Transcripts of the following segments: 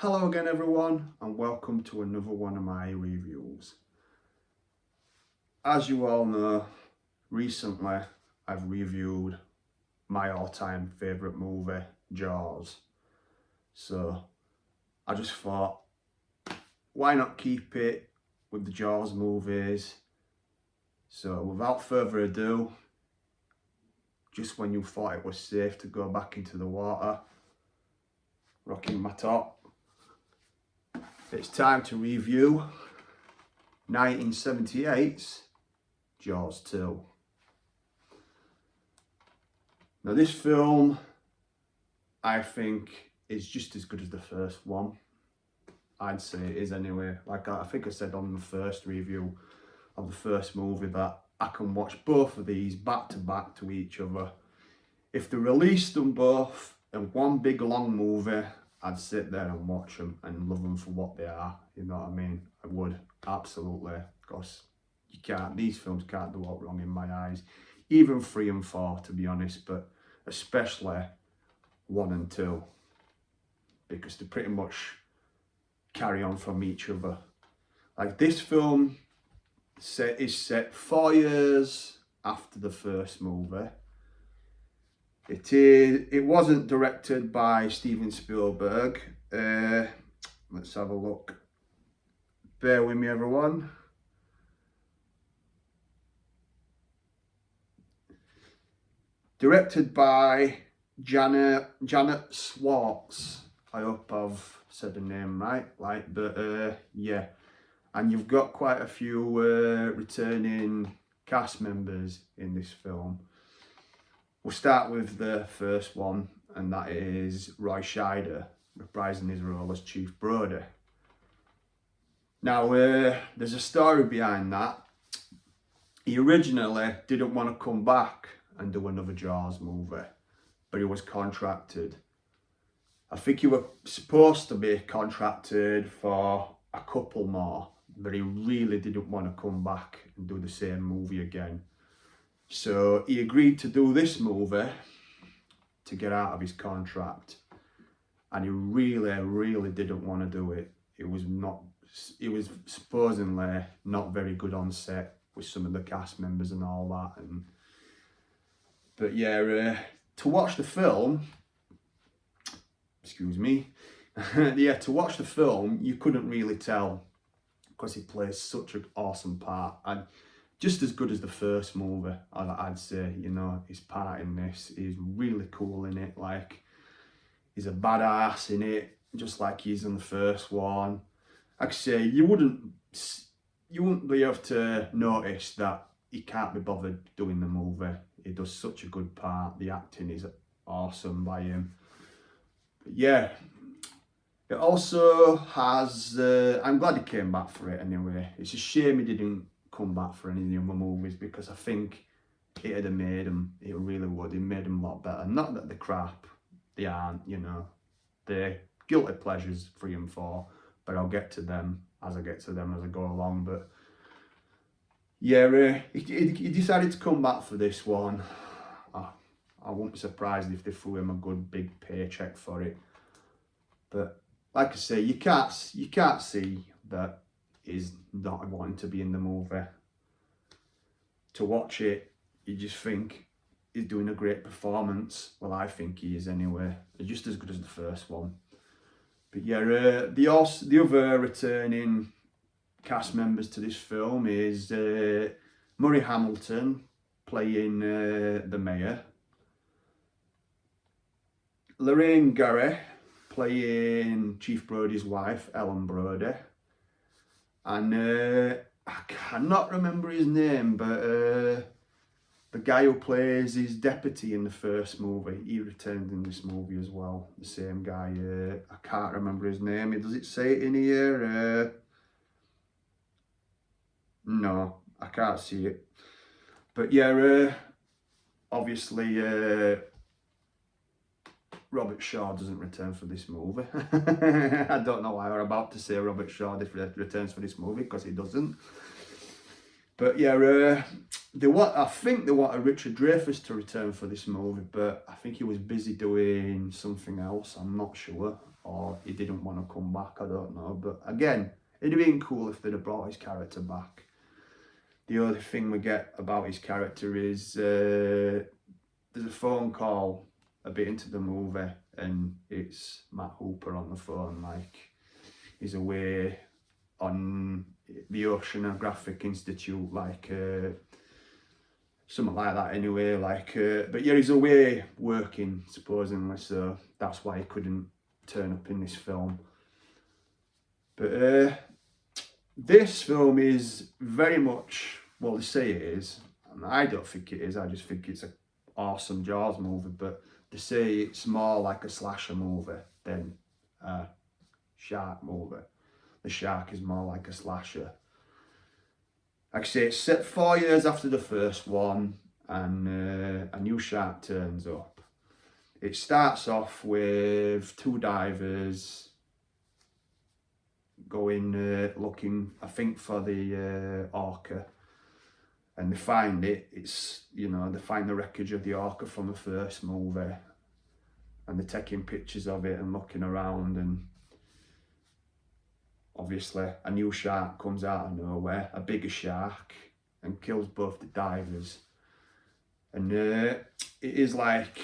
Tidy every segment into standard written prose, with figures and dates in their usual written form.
Hello again everyone, and welcome to another one of my reviews. As you all know, recently I've reviewed my all-time favourite movie, Jaws. So I just thought, why not keep it with the Jaws movies? So without further ado, just when you thought it was safe to go back into the water, rocking my top, it's time to review 1978's Jaws 2. Now this film, I think, is just as good as the first one. I'd say it is anyway. Like I think I said on the first review of the first movie that I can watch both of these back to back to each other. If they released them both in one big long movie, I'd sit there and watch them and love them for what they are. You know what I mean? I would, absolutely. Because these films can't do what wrong in my eyes. Even 3 and 4, to be honest, but especially 1 and 2. Because they pretty much carry on from each other. Like this film is set 4 years after the first movie. It wasn't directed by Steven Spielberg. Let's have a look. Bear with me, everyone. Directed by Janet Schwartz. I hope I've said the name right. Yeah. And you've got quite a few returning cast members in this film. We'll start with the first one, and that is Roy Scheider, reprising his role as Chief Brody. Now, there's a story behind that. He originally didn't want to come back and do another Jaws movie, but he was contracted. I think he was supposed to be contracted for a couple more, but he really didn't want to come back and do the same movie again. So he agreed to do this movie to get out of his contract, and he really didn't want to do it. It was supposedly not very good on set with some of the cast members and all that. But yeah, to watch the film, excuse me, yeah, to watch the film, you couldn't really tell because he plays such an awesome part, and just as good as the first movie, I'd say. You know, his part in this is really cool in it. Like, he's a badass in it, just like he's in the first one. Like I say, you wouldn't be able to notice that he can't be bothered doing the movie. He does such a good part. The acting is awesome by him. But yeah, it also has, I'm glad he came back for it anyway. It's a shame he didn't come back for any of the other movies, because I think it'd have made him, it really would, it made him a lot better. Not that they're crap, they aren't, you know, they're guilty pleasures 3 and 4, but I'll get to them as I go along. But yeah, he decided to come back for this one. I wouldn't be surprised if they threw him a good big paycheck for it. But like I say, you can't see that he's not wanting to be in the movie. To watch it, you just think he's doing a great performance. Well, I think he is anyway. He's just as good as the first one. But yeah, the other returning cast members to this film is Murray Hamilton playing the mayor, Lorraine Gary playing Chief Brody's wife, Ellen Brody, and I cannot remember his name, but the guy who plays his deputy in the first movie, he returned in this movie as well. The same guy. I can't remember his name. Does it say it in here? No, I can't see it. But yeah, obviously Robert Shaw doesn't return for this movie. I don't know why we're about to say Robert Shaw returns for this movie, because he doesn't. But yeah, I think they wanted Richard Dreyfuss to return for this movie, but I think he was busy doing something else. I'm not sure. or he didn't want to come back, I don't know. But again, it'd have been cool if they'd have brought his character back. The other thing we get about his character is there's a phone call a bit into the movie, and it's Matt Hooper on the phone, like he's away on the Oceanographic Institute, like something like that anyway, like but yeah, he's away working supposedly, so that's why he couldn't turn up in this film. But this film is very much, well, they say it is, and I don't think it is, I just think it's an awesome Jaws movie, but they say it's more like a slasher movie than a shark movie. The shark is more like a slasher. Like I say, it's set 4 years after the first one, and a new shark turns up. It starts off with two divers going looking, I think, for the orca, and they find it. It's, you know, they find the wreckage of the orca from the first movie, and they're taking pictures of it and looking around, and obviously a new shark comes out of nowhere, a bigger shark, and kills both the divers. And it is like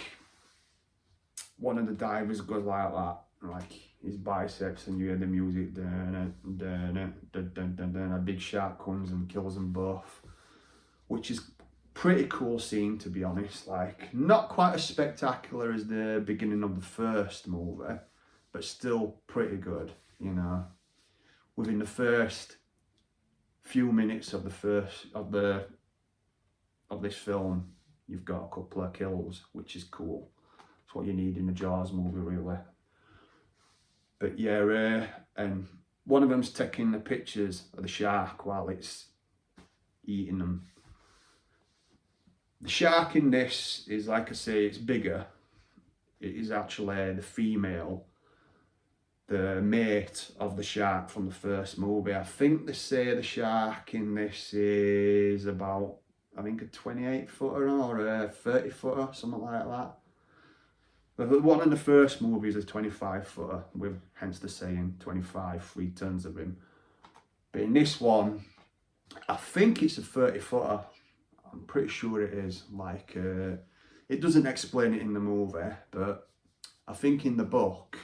one of the divers goes like that, like his biceps, and you hear the music, dun, dun, dun, dun, dun, dun, a big shark comes and kills them both, which is pretty cool scene, to be honest. Like, not quite as spectacular as the beginning of the first movie, but still pretty good, you know. Within the first few minutes of this film, you've got a couple of kills, which is cool. It's what you need in a Jaws movie, really. But yeah, and one of them's taking the pictures of the shark while it's eating them. The shark in this is, like I say, it's bigger. It is actually the female, the mate of the shark from the first movie. I think they say the shark in this is about, I think, a 28 footer or a 30 footer, something like that. But the one in the first movie is a 25 footer, with hence the saying 25, 3 tons of him. But in this one, I think it's a 30 footer. I'm pretty sure it is. Like, it doesn't explain it in the movie, but I think in the book,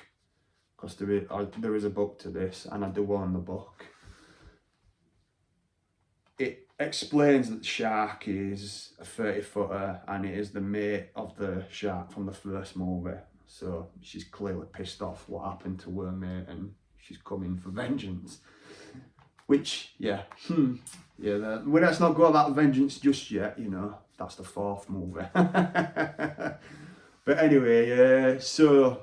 because there is a book to this, and I do own the book, it explains that the shark is a 30 footer and it is the mate of the shark from the first movie. So she's clearly pissed off what happened to her mate, and she's coming for vengeance. Which, yeah, yeah, let's not go about vengeance just yet, you know, that's the fourth movie. But anyway, so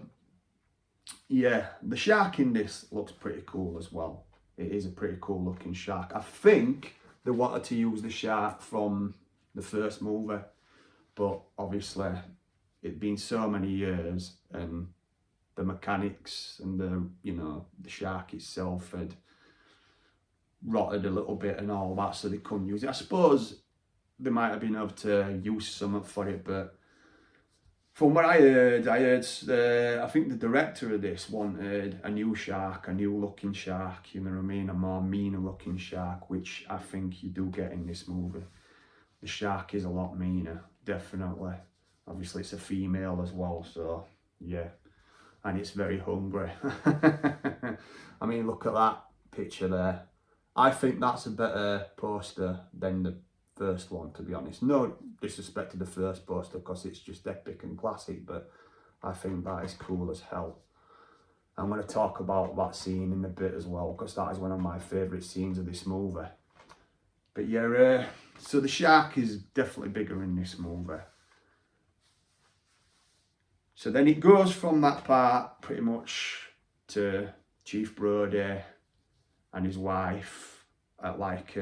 yeah, the shark in this looks pretty cool as well. It is a pretty cool looking shark. I think they wanted to use the shark from the first movie, but obviously it'd been so many years, and the mechanics and the shark itself had rotted a little bit and all that, so they couldn't use it. I suppose they might have been able to use something for it, but from what I heard, I think the director of this wanted a new shark, a new looking shark, you know what I mean, a more meaner looking shark, which I think you do get in this movie. The shark is a lot meaner, definitely. Obviously it's a female as well, so yeah, and it's very hungry. I mean, look at that picture there. I think that's a better poster than the first one, to be honest. No disrespect to the first poster, because it's just epic and classic, but I think that is cool as hell. I'm going to talk about that scene in a bit as well, because that is one of my favourite scenes of this movie. But yeah, so the shark is definitely bigger in this movie. So then it goes from that part pretty much to Chief Brody and his wife at like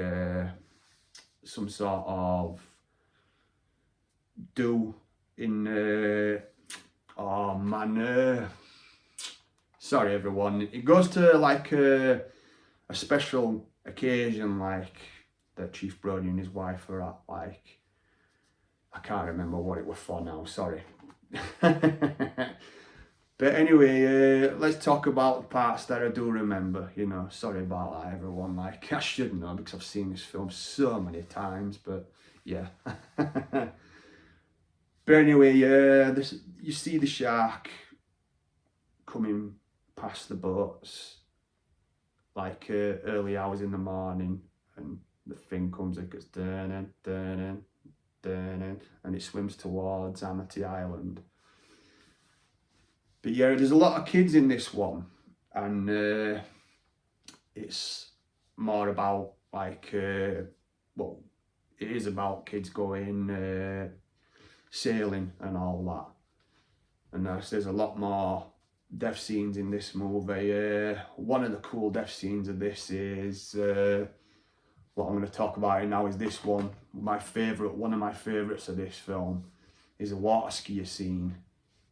some sort of do in oh man, sorry everyone, it goes to like a special occasion, like that Chief Brody and his wife are at, like, I can't remember what it was for now, sorry. But anyway, let's talk about the parts that I do remember. You know, sorry about that, everyone. Like, I should know because I've seen this film so many times. But yeah. But anyway, this, you see the shark coming past the boats, like early hours in the morning, and the thing comes, it goes turning, turning, turning, and it swims towards Amity Island. But yeah, there's a lot of kids in this one, and it's more about like, well, it is about kids going sailing and all that. And there's a lot more death scenes in this movie. One of the cool death scenes of this is, what I'm going to talk about now is this one. One of my favourites of this film is a water skier scene.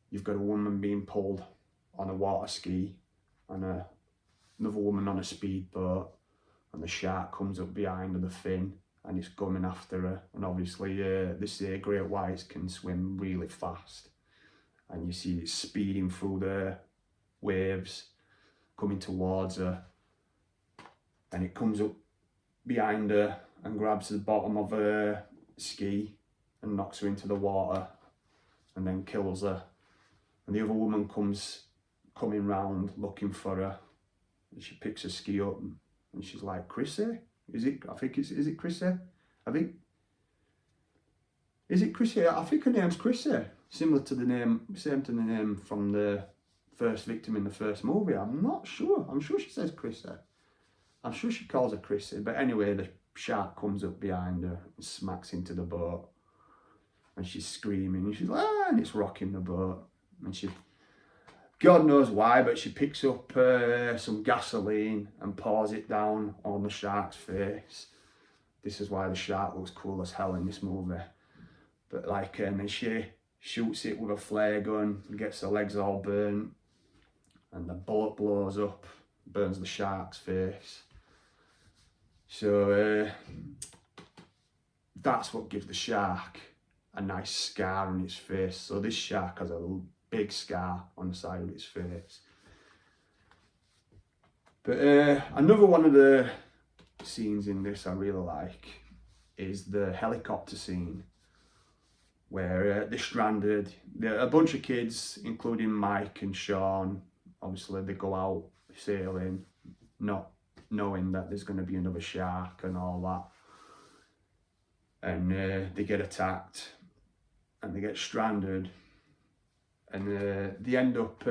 You've got a woman being pulled on a water ski and another woman on a speedboat, and the shark comes up behind her, the fin, and it's coming after her. And obviously this great whites can swim really fast, and you see it speeding through the waves coming towards her, and it comes up behind her and grabs the bottom of her ski and knocks her into the water and then kills her. And the other woman coming round looking for her, and she picks her ski up and she's like, Chrissy? Is it Chrissy? Is it Chrissy? I think her name's Chrissy. Same to the name from the first victim in the first movie. I'm not sure. I'm sure she says Chrissy. I'm sure she calls her Chrissy. But anyway, the shark comes up behind her and smacks into the boat. And she's screaming. And she's like, ah, and it's rocking the boat. And she, God knows why, but she picks up some gasoline and pours it down on the shark's face. This is why the shark looks cool as hell in this movie. But like, and then she shoots it with a flare gun, gets her legs all burnt, and the bullet blows up, burns the shark's face. So that's what gives the shark a nice scar on its face. So this shark has a big scar on the side of its face. But another one of the scenes in this I really like is the helicopter scene, where they're stranded. A bunch of kids, including Mike and Sean, obviously they go out sailing, not knowing that there's going to be another shark and all that. And they get attacked and they get stranded. And they end up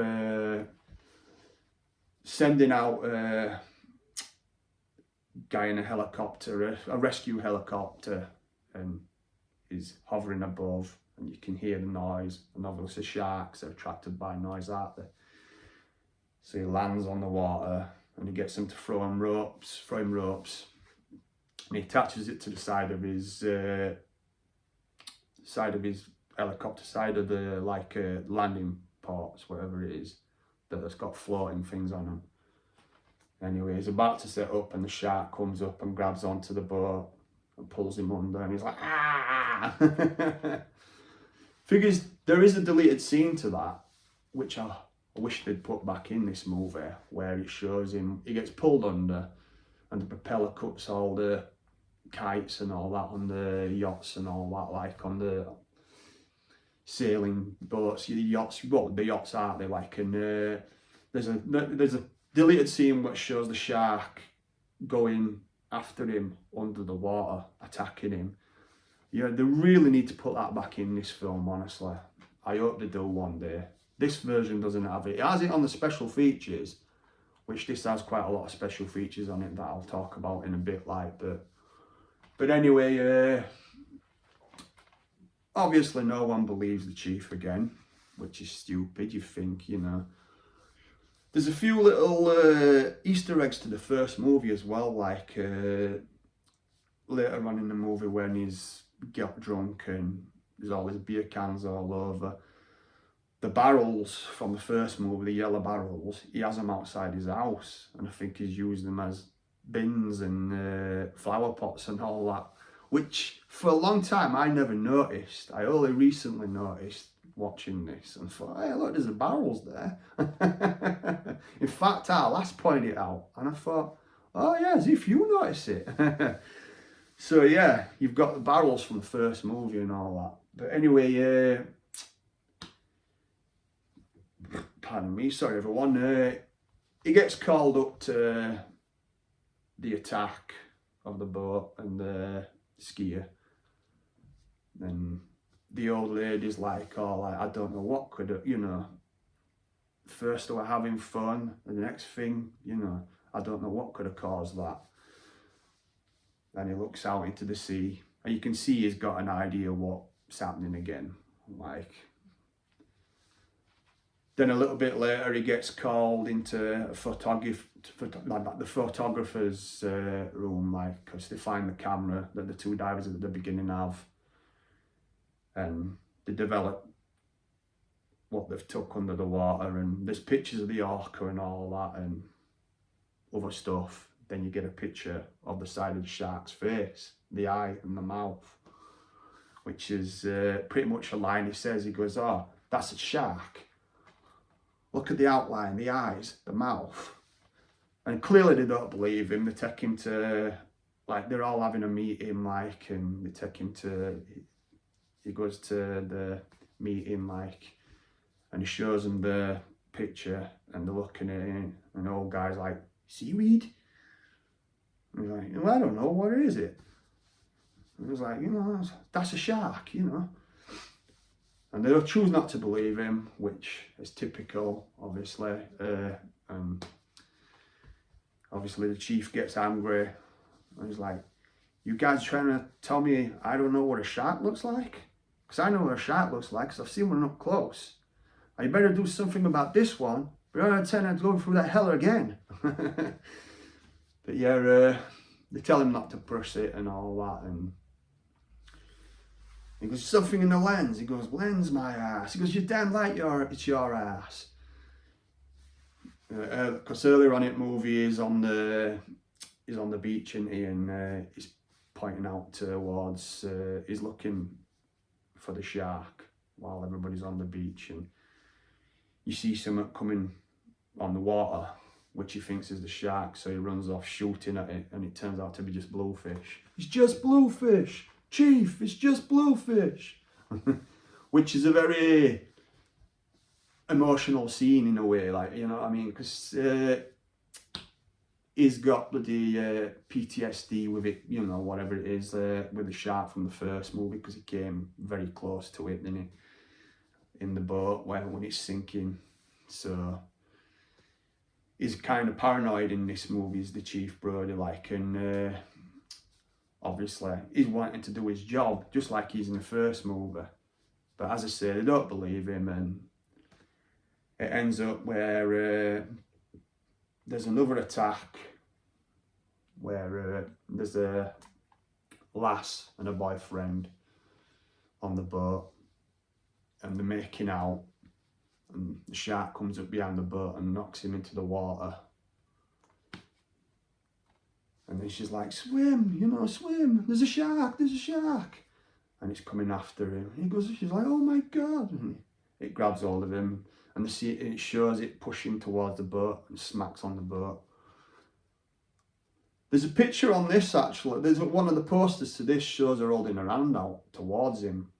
sending out a guy in a helicopter, a rescue helicopter, and is hovering above, and you can hear the noise, and obviously sharks are attracted by noise, aren't they? So he lands on the water and he gets them to throw him ropes, and he attaches it to the side of his helicopter, side of the landing ports, whatever it is, that has got floating things on them. Anyway, he's about to set up and the shark comes up and grabs onto the boat and pulls him under, and he's like, ah! Figures there is a deleted scene to that, which I wish they'd put back in this movie, where it shows him, he gets pulled under and the propeller cuts all the kites and all that on the yachts and all that, like on the sailing boats, the yachts aren't they, like, and there's a deleted scene which shows the shark going after him under the water, attacking him. Yeah, they really need to put that back in this film, honestly. I hope they do one day. This version doesn't have it. It has it on the special features, which this has quite a lot of special features on it that I'll talk about in a bit, like, but anyway, obviously no one believes the chief again, which is stupid, you think, you know. There's a few little Easter eggs to the first movie as well, like later on in the movie when he's got drunk and there's always beer cans all over. The barrels from the first movie, the yellow barrels, he has them outside his house, and I think he's used them as bins and flower pots and all that, which for a long time I never noticed. I only recently noticed watching this and thought, hey, look, there's the barrels there. In fact, our last pointed it out, and I thought, oh yeah, as if you notice it. So yeah, you've got the barrels from the first movie and all that. But anyway, pardon me, sorry everyone. He gets called up to the attack of the boat and the skier. Then the old lady's like, oh, like, I don't know what could, you know, first they were having fun, and the next thing, you know, I don't know what could have caused that. Then he looks out into the sea, and you can see he's got an idea what's happening again. Like, then a little bit later, he gets called into the photographer's room, like, because they find the camera that the two divers at the beginning have, and they develop what they've took under the water, and there's pictures of the orca and all that and other stuff. Then you get a picture of the side of the shark's face, the eye and the mouth, which is pretty much a line he says. He goes, oh, that's a shark. Look at the outline, the eyes, the mouth. And clearly they don't believe him. They take him to, like, they're all having a meeting, like, and they take him to, he goes to the meeting, like, and he shows them the picture, and they're looking at it, and the old guy's like, seaweed? And he's like, well, I don't know, what is it? And he was like, you know, that's a shark, you know. And they choose not to believe him, which is typical, obviously. And obviously the chief gets angry, and he's like, you guys trying to tell me I don't know what a shark looks like? Because I know what a shark looks like, because I've seen one up close. And you better do something about this one, but I'm going to tell you to go through that hell again. But yeah, they tell him not to brush it and all that, and he goes, something in the lens. He goes, lens my ass. He goes, you're damn right it's your ass. Because earlier on in the movie he's on the beach, isn't he? And he's pointing out towards, he's looking for the shark while everybody's on the beach, and you see something coming on the water, which he thinks is the shark, so he runs off shooting at it, and it turns out to be just bluefish. It's just bluefish! Chief, it's just bluefish! Which is a very emotional scene in a way, like, you know what I mean? Because he's got the PTSD with it, you know, whatever it is, with the shark from the first movie, because he came very close to it, didn't he? In the boat when it's sinking. So he's kind of paranoid in this movie, is the Chief Brody, like, and obviously he's wanting to do his job just like he's in the first movie. But as I say, they don't believe him, and it ends up where there's another attack where there's a lass and a boyfriend on the boat, and they're making out, and the shark comes up behind the boat and knocks him into the water. And then she's like, swim, you know, swim, there's a shark. And it's coming after him. He goes, she's like, oh my God. And it grabs hold of him, and it shows it pushing towards the boat and smacks on the boat. There's a picture on this, actually. There's one of the posters to this shows her holding her hand out towards him.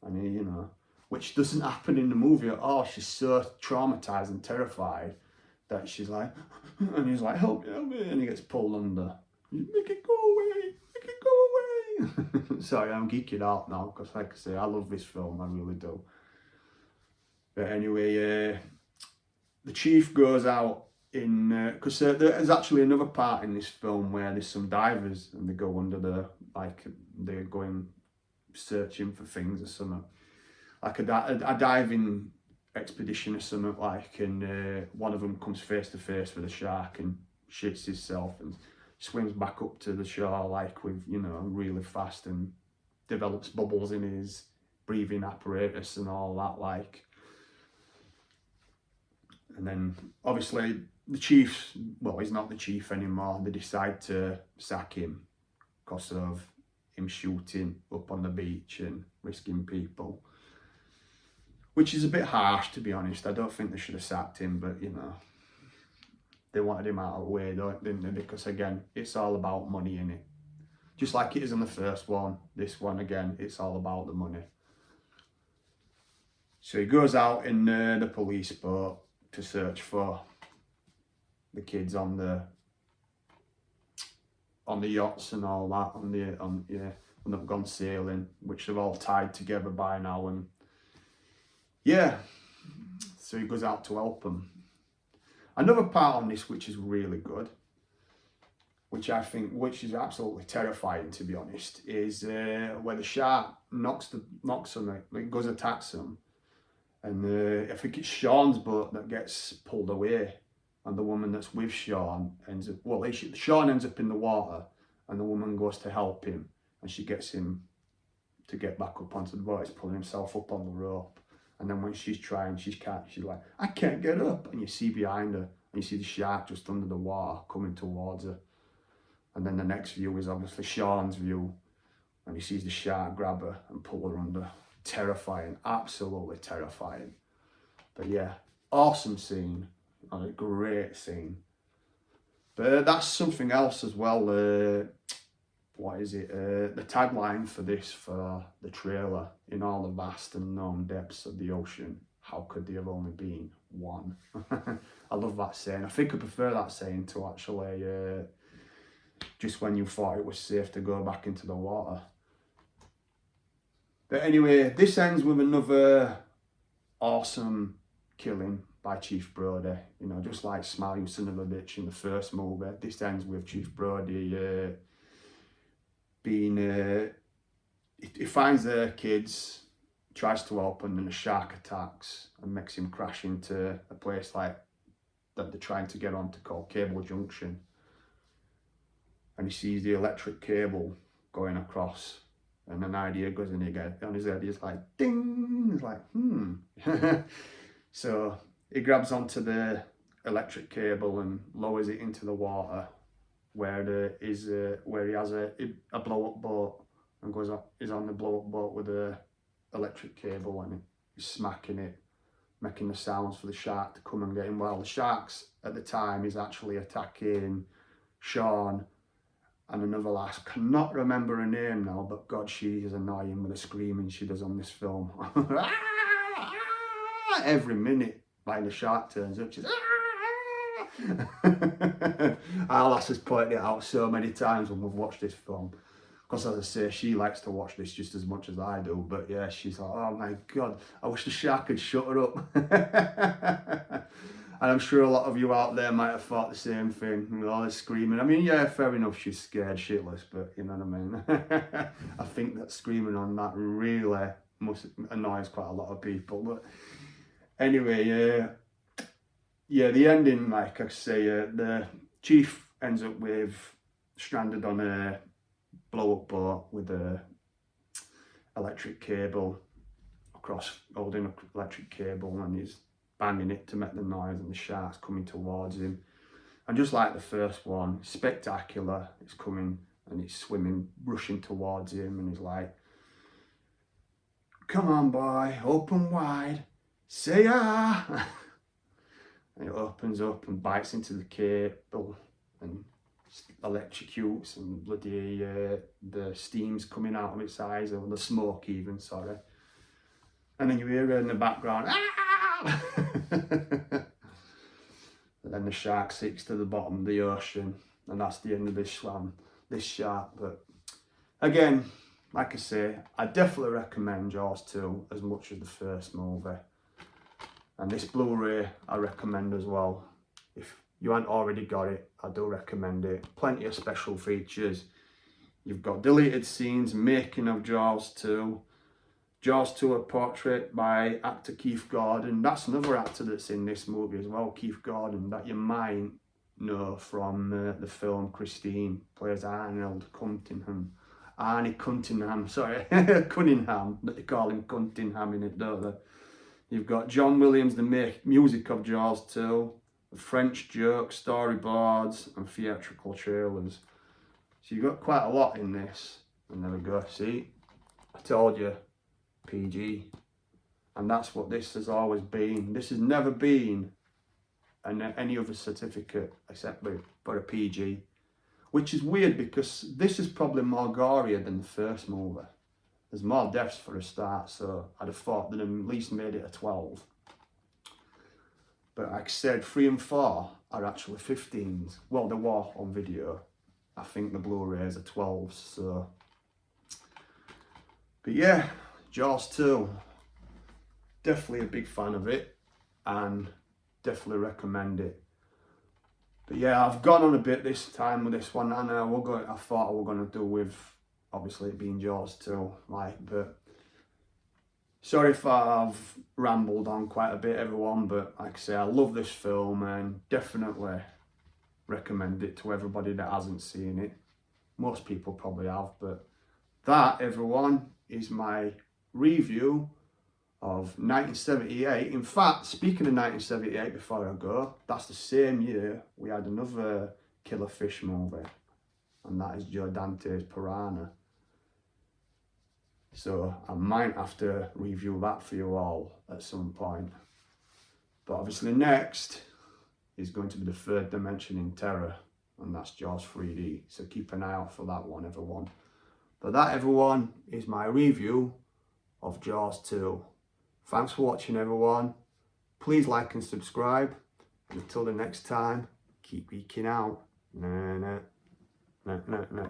And he, you know, which doesn't happen in the movie at all. She's so traumatized and terrified that she's like, and he's like, help me, and he gets pulled under. Make it go away. Sorry, I'm geeking out now, because like I say, I love this film, I really do. But anyway, the Chief goes out in, because there's actually another part in this film where there's some divers, and they go under they're going searching for things or something. Like a diving expedition or something, like, and one of them comes face to face with a shark and shits himself and swims back up to the shore, like, with, you know, really fast, and develops bubbles in his breathing apparatus and all that, like. And then obviously the Chief's, well, he's not the Chief anymore. They decide to sack him because of him shooting up on the beach and risking people. which is a bit harsh, to be honest. I don't think they should have sacked him, but you know, they wanted him out of the way, didn't they? Because again, it's all about money, innit? Just like it is in the first one, this one again, it's all about the money. So he goes out in the police boat to search for the kids on the yachts and all that, when they've gone sailing, which they've all tied together by now, and yeah, so he goes out to help them. Another part on this which is really good, which is absolutely terrifying, to be honest, is where the shark knocks on it, like goes attacks them, and I think it's Sean's boat that gets pulled away, and the woman that's with Sean Sean ends up in the water, and the woman goes to help him, and she gets him to get back up onto the boat. He's pulling himself up on the rope, and then when she's trying, she's like, I can't get up, and you see behind her, and you see the shark just under the water coming towards her. And then the next view is obviously Sean's view, and he sees the shark grab her and pull her under. Terrifying, absolutely terrifying. But yeah, awesome scene, and a great scene. But that's something else as well. What is it? The tagline for the trailer: in all the vast and known depths of the ocean, how could there have only been one? I love that saying. I think I prefer that saying to actually just when you thought it was safe to go back into the water. But anyway, this ends with another awesome killing by Chief Brody. You know, just like Smile You Son of a Bitch in the first movie, this ends with Chief Brody he finds the kids, tries to open, and a shark attacks and makes him crash into a place like that they're trying to get onto called Cable Junction. And he sees the electric cable going across, and an idea goes in his head. He's like, ding! He's like, So he grabs onto the electric cable and lowers it into the water, where he has a blow-up boat, and he's on the blow-up boat with the electric cable, and he's smacking it, making the sounds for the shark to come and get him. Well, the sharks at the time is actually attacking Sean and another lass. Cannot remember her name now, but God, she is annoying with the screaming she does on this film. Every minute, like the shark turns up, she's our lass has pointed it out so many times when we've watched this film. Because as I say, she likes to watch this just as much as I do. But yeah, she's like, oh my God, I wish the shark had shut her up. And I'm sure a lot of you out there might have thought the same thing, with all this screaming. I mean, yeah, fair enough, she's scared shitless, but you know what I mean? I think that screaming on that really must annoys quite a lot of people. But anyway, yeah, the ending, like I say, the chief ends up stranded on a blow-up boat with a electric cable holding an electric cable, and he's banging it to make the noise, and the shark's coming towards him. And just like the first one, spectacular, it's coming and it's swimming, rushing towards him, and he's like, come on boy, open wide, say ah. And it opens up and bites into the cable and electrocutes, and bloody the steam's coming out of its eyes, or the smoke even, sorry. And then you hear her in the background, ah! And then the shark sinks to the bottom of the ocean, and that's the end of this shark. But again, like I say, I definitely recommend Jaws 2 as much as the first movie. And this Blu-ray I recommend as well. If you haven't already got it, I do recommend it. Plenty of special features. You've got deleted scenes, making of Jaws 2. Jaws 2, a portrait by actor Keith Gordon. That's another actor that's in this movie as well, Keith Gordon, that you might know from the film Christine. Plays Arnie Cunningham, Cunningham, but they call him Cunningham in it, don't they? You've got John Williams, the music of Jaws 2, French jokes, storyboards, and theatrical trailers. So you've got quite a lot in this. And there we go, see? I told you. PG. And that's what this has always been. This has never been any other certificate except for a PG, which is weird because this is probably more gorier than the first movie. There's more deaths for a start, so I'd have thought they'd have at least made it a 12. But like I said, 3 and 4 are actually 15s. Well, they were on video. I think the Blu-rays are 12s, so. But yeah, Jaws 2. Definitely a big fan of it, and definitely recommend it. But yeah, I've gone on a bit this time with this one. I know I thought I were going to do with, obviously, it being Jaws 2, but sorry if I've rambled on quite a bit, everyone, but like I say, I love this film and definitely recommend it to everybody that hasn't seen it. Most people probably have, but that, everyone, is my review of 1978. In fact, speaking of 1978, before I go, that's the same year we had another killer fish movie, and that is Joe Dante's Piranha. So I might have to review that for you all at some point. But obviously next is going to be the third dimension in terror, and that's Jaws 3D. So keep an eye out for that one, everyone. But that, everyone, is my review of Jaws 2. Thanks for watching, everyone. Please like and subscribe. And until the next time, keep geeking out.